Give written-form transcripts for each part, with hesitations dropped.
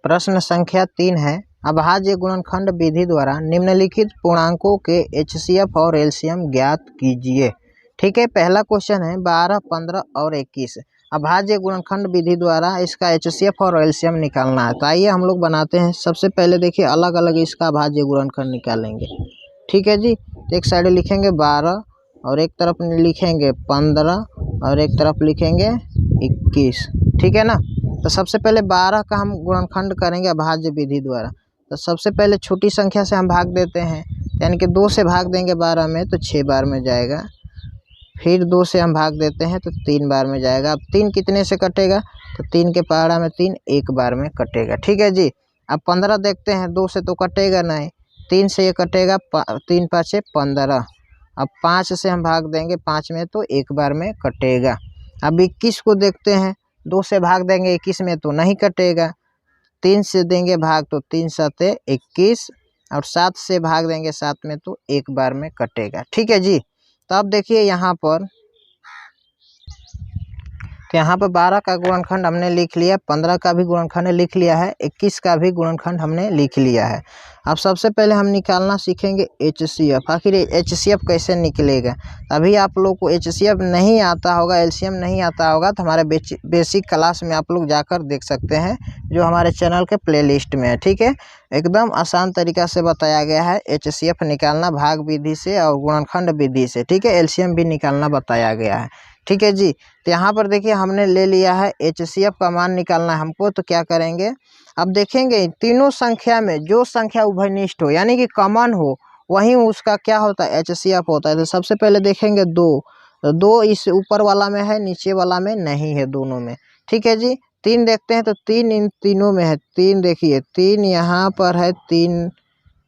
प्रश्न संख्या 3 है, अभाज्य गुणनखंड विधि द्वारा निम्नलिखित पूर्णांकों के एचसीएफ और एलसीएम ज्ञात कीजिए। ठीक है, पहला क्वेश्चन है 12, 15 और 21। अभाज्य गुणनखंड विधि द्वारा इसका एचसीएफ और एलसीएम निकालना है। तो आइए हम लोग बनाते हैं। सबसे पहले देखिए अलग अलग इसका अभाज्य गुणनखंड निकालेंगे। ठीक है जी, तो एक साइड लिखेंगे 12 और एक तरफ लिखेंगे 15 और एक तरफ लिखेंगे 21। ठीक है ना। तो सबसे पहले 12 का हम गुणनखंड करेंगे अभाज्य विधि द्वारा। तो सबसे पहले छोटी संख्या से हम भाग देते हैं, यानी कि 2 से भाग देंगे 12 में तो 6 बार में जाएगा। फिर 2 से हम भाग देते हैं तो 3 बार में जाएगा। अब 3 कितने से कटेगा, तो 3 के पहाड़ा में 3 एक बार में कटेगा। ठीक है जी। अब 15 देखते हैं, 2 से तो कटेगा नहीं, 3 से ये कटेगा, 3 5 15। अब 5 से हम भाग देंगे 5 में तो एक बार में कटेगा। अब 21 को देखते हैं, 2 से भाग देंगे 21 में तो नहीं कटेगा, 3 से देंगे भाग तो 3 7 21 और 7 से भाग देंगे 7 में तो एक बार में कटेगा। ठीक है जी। तो अब देखिए यहाँ पर 12 का गुणनखंड हमने लिख लिया, 15 का भी गुणनखंड लिख लिया है, 21 का भी गुणनखंड हमने लिख लिया है। अब सबसे पहले हम निकालना सीखेंगे एचसीएफ। आखिर एचसीएफ कैसे निकलेगा। अभी आप लोग को एचसीएफ नहीं आता होगा, एलसीएम नहीं आता होगा, तो हमारे बेसिक क्लास में आप लोग जाकर देख सकते हैं, जो हमारे चैनल के प्लेलिस्ट में है। ठीक है, एकदम आसान तरीका से बताया गया है एचसीएफ निकालना भाग विधि से और गुणनखंड विधि से। ठीक है, एलसीएम भी निकालना बताया गया है। ठीक है जी। तो यहाँ पर देखिए हमने ले लिया है एचसीएफ का मान निकालना है हमको। तो क्या करेंगे, अब देखेंगे तीनों संख्या में जो संख्या उभयनिष्ठ हो यानी कि कॉमन हो वहीं उसका क्या होता है, एचसीएफ होता है। तो सबसे पहले देखेंगे 2, तो 2 इस ऊपर वाला में है, नीचे वाला में नहीं है, दोनों में। ठीक है जी। 3 देखते हैं तो 3 इन तीनों में है। 3 देखिए, 3 यहाँ पर है, 3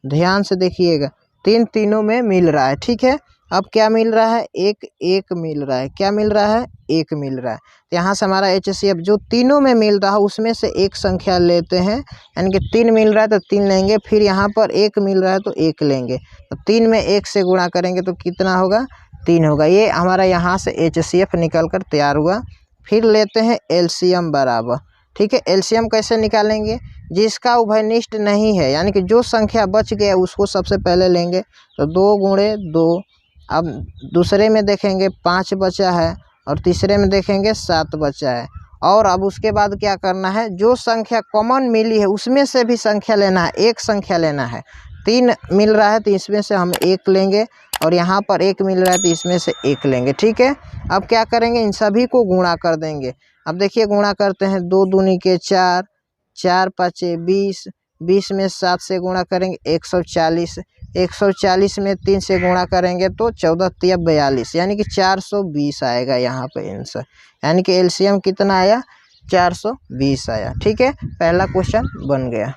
ध्यान से देखिएगा, 3 तीनों में मिल रहा है। ठीक है, अब क्या मिल रहा है, एक मिल रहा है। क्या मिल रहा है, एक मिल रहा है। तो यहाँ से हमारा एचसीएफ जो तीनों में मिल रहा है उसमें से एक संख्या लेते हैं, यानी कि 3 मिल रहा है तो 3 लेंगे। फिर यहाँ पर 1 मिल रहा है तो 1 लेंगे। तो 3 में 1 से गुणा करेंगे तो कितना होगा, 3 होगा। ये हमारा यहाँ से एचसीएफ निकल कर तैयार हुआ। फिर लेते हैं एलसीएम बराबर। ठीक है, एलसीएम कैसे निकालेंगे, जिसका उभयनिष्ठ नहीं है यानी कि जो संख्या बच गया उसको सबसे पहले लेंगे। तो 2 गुणे 2। अब दूसरे में देखेंगे 5 बचा है और तीसरे में देखेंगे 7 बचा है। और अब उसके बाद क्या करना है, जो संख्या कॉमन मिली है उसमें से भी संख्या लेना है, एक संख्या लेना है। 3 मिल रहा है तो इसमें से हम 1 लेंगे और यहाँ पर 1 मिल रहा है तो इसमें से 1 लेंगे। ठीक है, अब क्या करेंगे, इन सभी को गुणा कर देंगे। अब देखिए गुणा करते हैं, 2 दूनी के 4, 4 5 20, 20 में 7 से गुणा करेंगे 140, 140 में 3 से गुणा करेंगे तो 14 3 42, यानी कि 420 आएगा यहाँ पे आंसर। यानी कि एलसीएम कितना आया, 420 आया। ठीक है, पहला क्वेश्चन बन गया।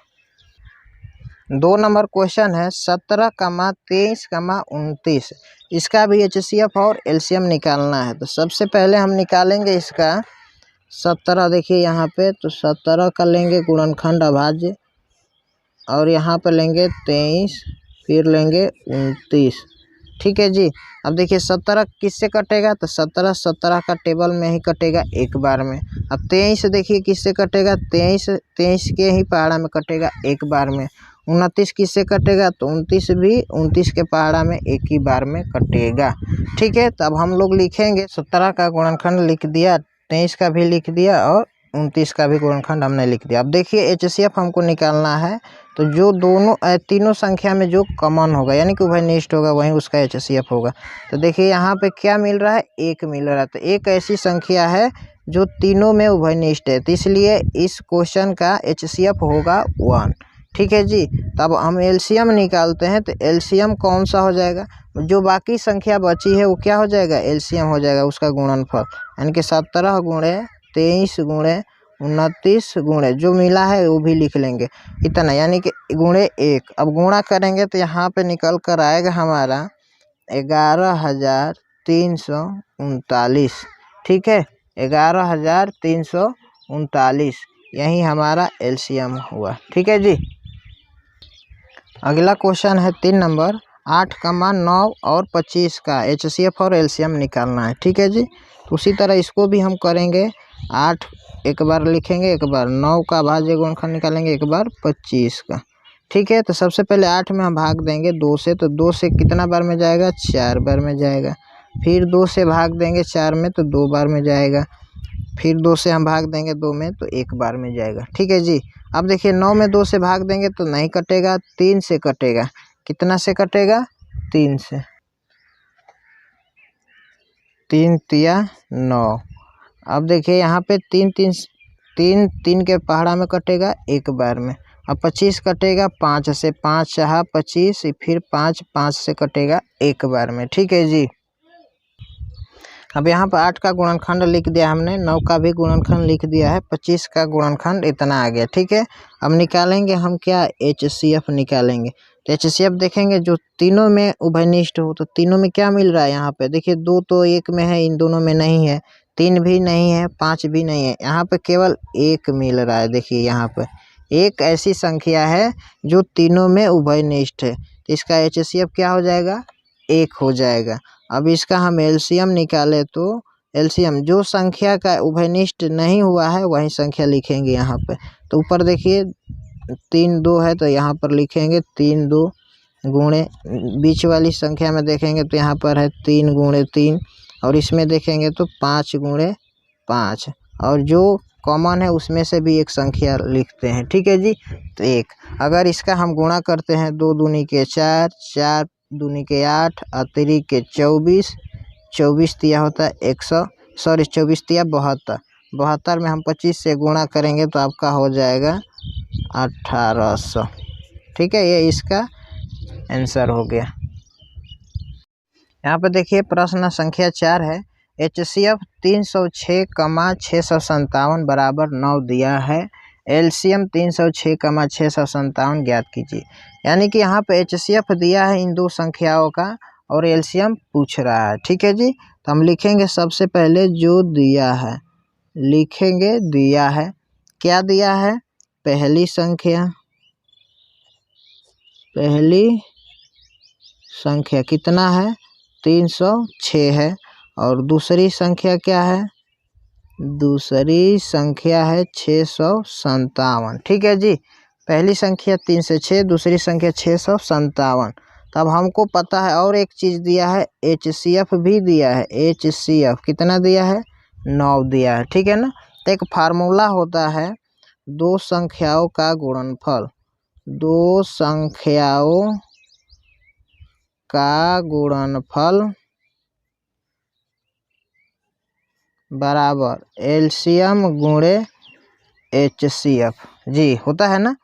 2 नंबर क्वेश्चन है 17, 23, 29। इसका भी एचसीएफ और एलसीएम निकालना है। तो सबसे पहले हम निकालेंगे इसका 17। देखिए यहाँ पे तो 17 का लेंगे गुणनखंड अभाज्य और यहाँ पर लेंगे 23, फिर लेंगे 29। ठीक है जी। अब देखिए 17 किससे कटेगा, तो 17 का टेबल में ही कटेगा एक बार में। अब 23 देखिए किससे कटेगा, 23 के ही पहाड़ा में कटेगा एक बार में। 29 किससे कटेगा, तो 29 भी 29 के पहाड़ा में एक ही बार में कटेगा। ठीक है, तो अब हम लोग लिखेंगे 17 का गुणनखंड लिख दिया, 23 का भी लिख दिया और 29 का भी गुणनखंड हमने लिख दिया। अब देखिए एचसीएफ हमको निकालना है, तो जो तीनों संख्या में जो कॉमन होगा यानी कि उभयनिष्ठ होगा वहीं उसका एचसीएफ होगा। तो देखिए यहाँ पे क्या मिल रहा है, 1 मिल रहा है। तो एक ऐसी संख्या है जो तीनों में उभयनिष्ठ है, तो इसलिए इस क्वेश्चन का एचसीएफ होगा 1। ठीक है जी। तब हम एलसीएम निकालते हैं, तो एलसीएम कौन सा हो जाएगा, जो बाकी संख्या बची है वो क्या हो जाएगा, एलसीएम हो जाएगा उसका गुणनफल। यानी कि 17 गुणे 23 गुणे 29 गुणे जो मिला है वो भी लिख लेंगे इतना, यानी कि गुणे 1। अब गुणा करेंगे तो यहाँ पे निकल कर आएगा हमारा 11,339। ठीक है, 11,339 यही हमारा एलसीएम हुआ। ठीक है जी। अगला क्वेश्चन है 3 नंबर 8, 9 और 25 का एचसीएफ और एलसीएम निकालना है। ठीक है जी। तो उसी तरह इसको भी हम करेंगे। 8 एक बार लिखेंगे, एक बार 9 का अभाज्य गुणनखंड निकालेंगे, एक बार 25 का। ठीक है, तो सबसे पहले 8 में हम भाग देंगे 2 से, तो 2 से कितना बार में जाएगा, 4 बार में जाएगा। फिर 2 से भाग देंगे 4 में तो 2 बार में जाएगा। फिर 2 से हम भाग देंगे 2 में तो 1 बार में जाएगा। ठीक है जी। अब देखिए 9 में 2 से भाग देंगे तो नहीं कटेगा, 3 से कटेगा। कितना से कटेगा, 3 से। 3 तिया 9। अब देखिए यहाँ पे 3 के पहाड़ा में कटेगा 1 बार में। अब 25 कटेगा 5 से, 5 चाहा 25, फिर 5 से कटेगा 1 बार में। ठीक है जी। अब यहाँ पर 8 का गुणनखंड लिख दिया हमने, 9 का भी गुणनखंड लिख दिया है, 25 का गुणनखंड इतना आ गया। ठीक है, अब निकालेंगे हम क्या, HCF निकालेंगे। तो HCF देखेंगे जो तीनों में उभयनिष्ठ हो, तो तीनों में क्या मिल रहा है यहाँ पे, देखिए 2 तो 1 में है, इन दोनों में नहीं है, 3 भी नहीं है, 5 भी नहीं है, यहाँ पे केवल 1 मिल रहा है। देखिए यहाँ पे एक ऐसी संख्या है जो तीनों में उभयनिष्ठ है, तो इसका HCF क्या हो जाएगा, 1 हो जाएगा। अब इसका हम LCM निकाले तो LCM जो संख्या का उभयनिष्ठ नहीं हुआ है वही संख्या लिखेंगे यहाँ पे। तो ऊपर देखिए 3 2 है, तो यहाँ पर लिखेंगे 3 2 गुणे, बीच वाली संख्या में देखेंगे तो यहाँ पर है 3 गुणे 3, और इसमें देखेंगे तो 5 गुणे 5, और जो कॉमन है उसमें से भी एक संख्या लिखते हैं। ठीक है जी। तो 1, अगर इसका हम गुणा करते हैं 2 दूनी के 4, 4 दूनी के 8, अतिरिक्त के 24, 24 तिया होता है 100, सॉरी 24 तिया 72, 72 में हम 25 से गुणा करेंगे तो आपका हो जाएगा 1800। ठीक है, ये इसका आंसर हो गया। यहाँ पे देखिए प्रश्न संख्या 4 है, HCF 306,657 बराबर 9 दिया है, LCM 306,657 ज्ञात कीजिए। यानी कि यहाँ पे HCF दिया है इन दो संख्याओं का और LCM पूछ रहा है। ठीक है जी। तो हम लिखेंगे सबसे पहले जो दिया है, लिखेंगे दिया है, क्या दिया है, पहली संख्या कितना है, 306 है, और दूसरी संख्या क्या है, दूसरी संख्या है 657। ठीक है जी। पहली संख्या 3 से 6, दूसरी संख्या 657। तब हमको पता है और एक चीज़ दिया है, HCF भी दिया है। HCF कितना दिया है, 9 दिया है। ठीक है ना। तो एक फार्मूला होता है दो संख्याओं का गुणनफल, दो संख्याओं का गुणनफल बराबर LCM गुणे HCF जी, होता है ना,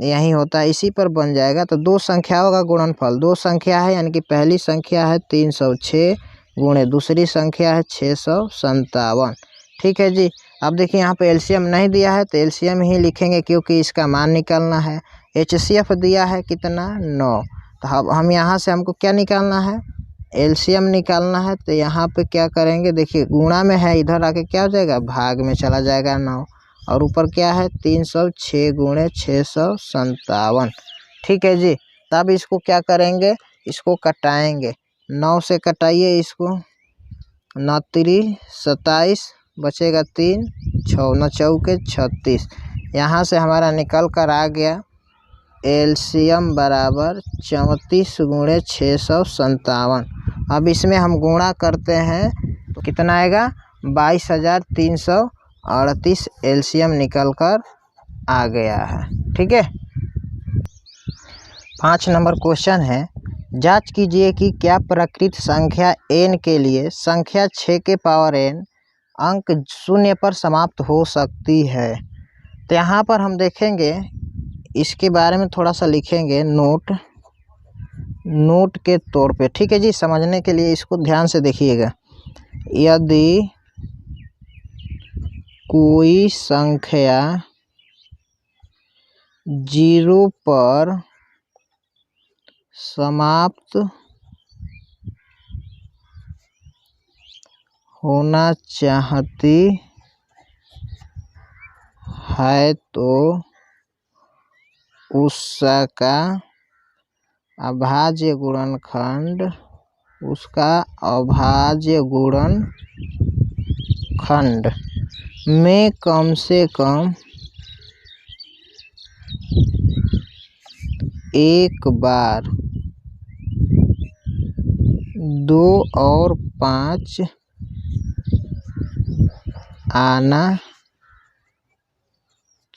यही होता है, इसी पर बन जाएगा। तो दो संख्याओं का गुणनफल, दो संख्या है यानी कि पहली संख्या है 306 गुणे दूसरी संख्या है 657। ठीक है जी। अब देखिए यहाँ पे LCM नहीं दिया है तो LCM ही लिखेंगे क्योंकि इसका मान निकालना है। HCF दिया है कितना, 9, तो हम यहाँ से हमको क्या निकालना है, LCM निकालना है। तो यहाँ पे क्या करेंगे, देखिए गुणा में है, इधर आके क्या हो जाएगा, भाग में चला जाएगा 9, और ऊपर क्या है 306 गुणे 657। ठीक है जी। तब इसको क्या करेंगे, इसको कटाएंगे, 9 से कटाइए इसको, 9 3 27, बचेगा 3, 6 9 चौके 36। यहाँ से हमारा निकल कर आ गया LCM बराबर 34 गुणे 657। अब इसमें हम गुणा करते हैं तो कितना आएगा, 22,338 LCM निकल कर आ गया है। ठीक है। 5 नंबर क्वेश्चन है, जांच कीजिए कि क्या प्रकृत संख्या n के लिए संख्या 6 के पावर n अंक 0 पर समाप्त हो सकती है। तो यहाँ पर हम देखेंगे, इसके बारे में थोड़ा सा लिखेंगे नोट के तौर पे। ठीक है जी। समझने के लिए इसको ध्यान से देखिएगा। यदि कोई संख्या 0 पर समाप्त होना चाहती है तो उसका अभाज्य गुणनखंड, उसका अभाज्य गुणनखंड में कम से कम एक बार 2 और 5 आना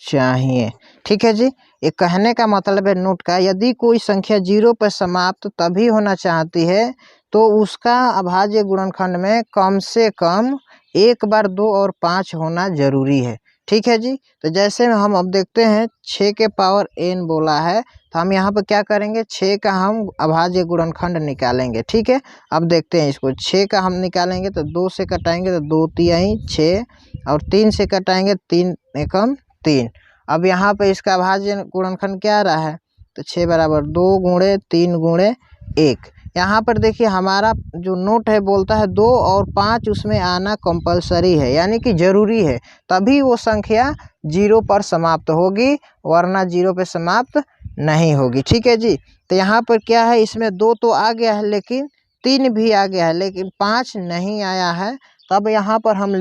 चाहिए। ठीक है जी, ये कहने का मतलब है नोट का, यदि कोई संख्या 0 पर समाप्त तभी होना चाहती है तो उसका अभाज्य गुणनखंड में कम से कम एक बार 2 और 5 होना जरूरी है। ठीक है जी, तो जैसे हम अब देखते हैं 6 के पावर n बोला है, तो हम यहाँ पर क्या करेंगे, 6 का हम अभाज्य गुणनखंड निकालेंगे। ठीक है, अब देखते हैं इसको, 6 का हम निकालेंगे तो 2 से कटाएंगे तो 2 तिहाई 6, और 3 से कटाएंगे 3 एकम 3। अब यहाँ पे इसका अभाज्य गुणनखंड क्या आ रहा है, तो 6 बराबर 2 गुणे 3 गुणे 1। यहाँ पर देखिए हमारा जो नोट है बोलता है 2 और 5 उसमें आना कंपलसरी है, यानी कि जरूरी है, तभी वो संख्या 0 पर समाप्त होगी, वरना 0 पर समाप्त नहीं होगी। ठीक है जी, तो यहाँ पर क्या है, इसमें 2 तो आ गया है लेकिन 3 भी आ गया है, लेकिन 5 नहीं आया है। तब यहाँ पर हम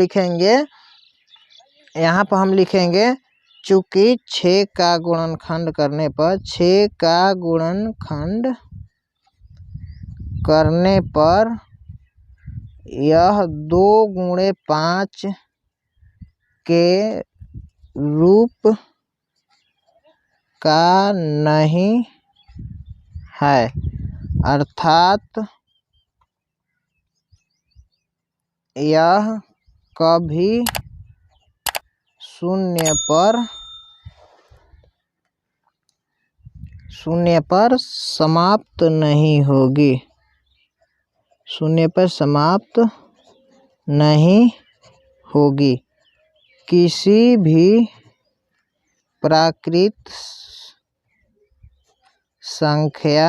लिखेंगे चूँकि 6 का गुणनखंड करने पर 6 का गुणनखंड करने पर यह 2 गुणे 5 के रूप का नहीं है, अर्थात यह कभी शून्य पर समाप्त नहीं होगी, शून्य पर समाप्त नहीं होगी। किसी भी प्राकृत संख्या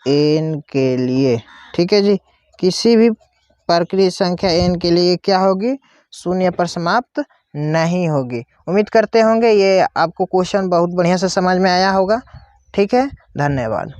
n के लिए। ठीक है जी, किसी भी प्राकृत संख्या n के लिए क्या होगी, शून्य पर समाप्त नहीं होगी। उम्मीद करते होंगे ये आपको क्वेश्चन बहुत बढ़िया से समझ में आया होगा। ठीक है, धन्यवाद।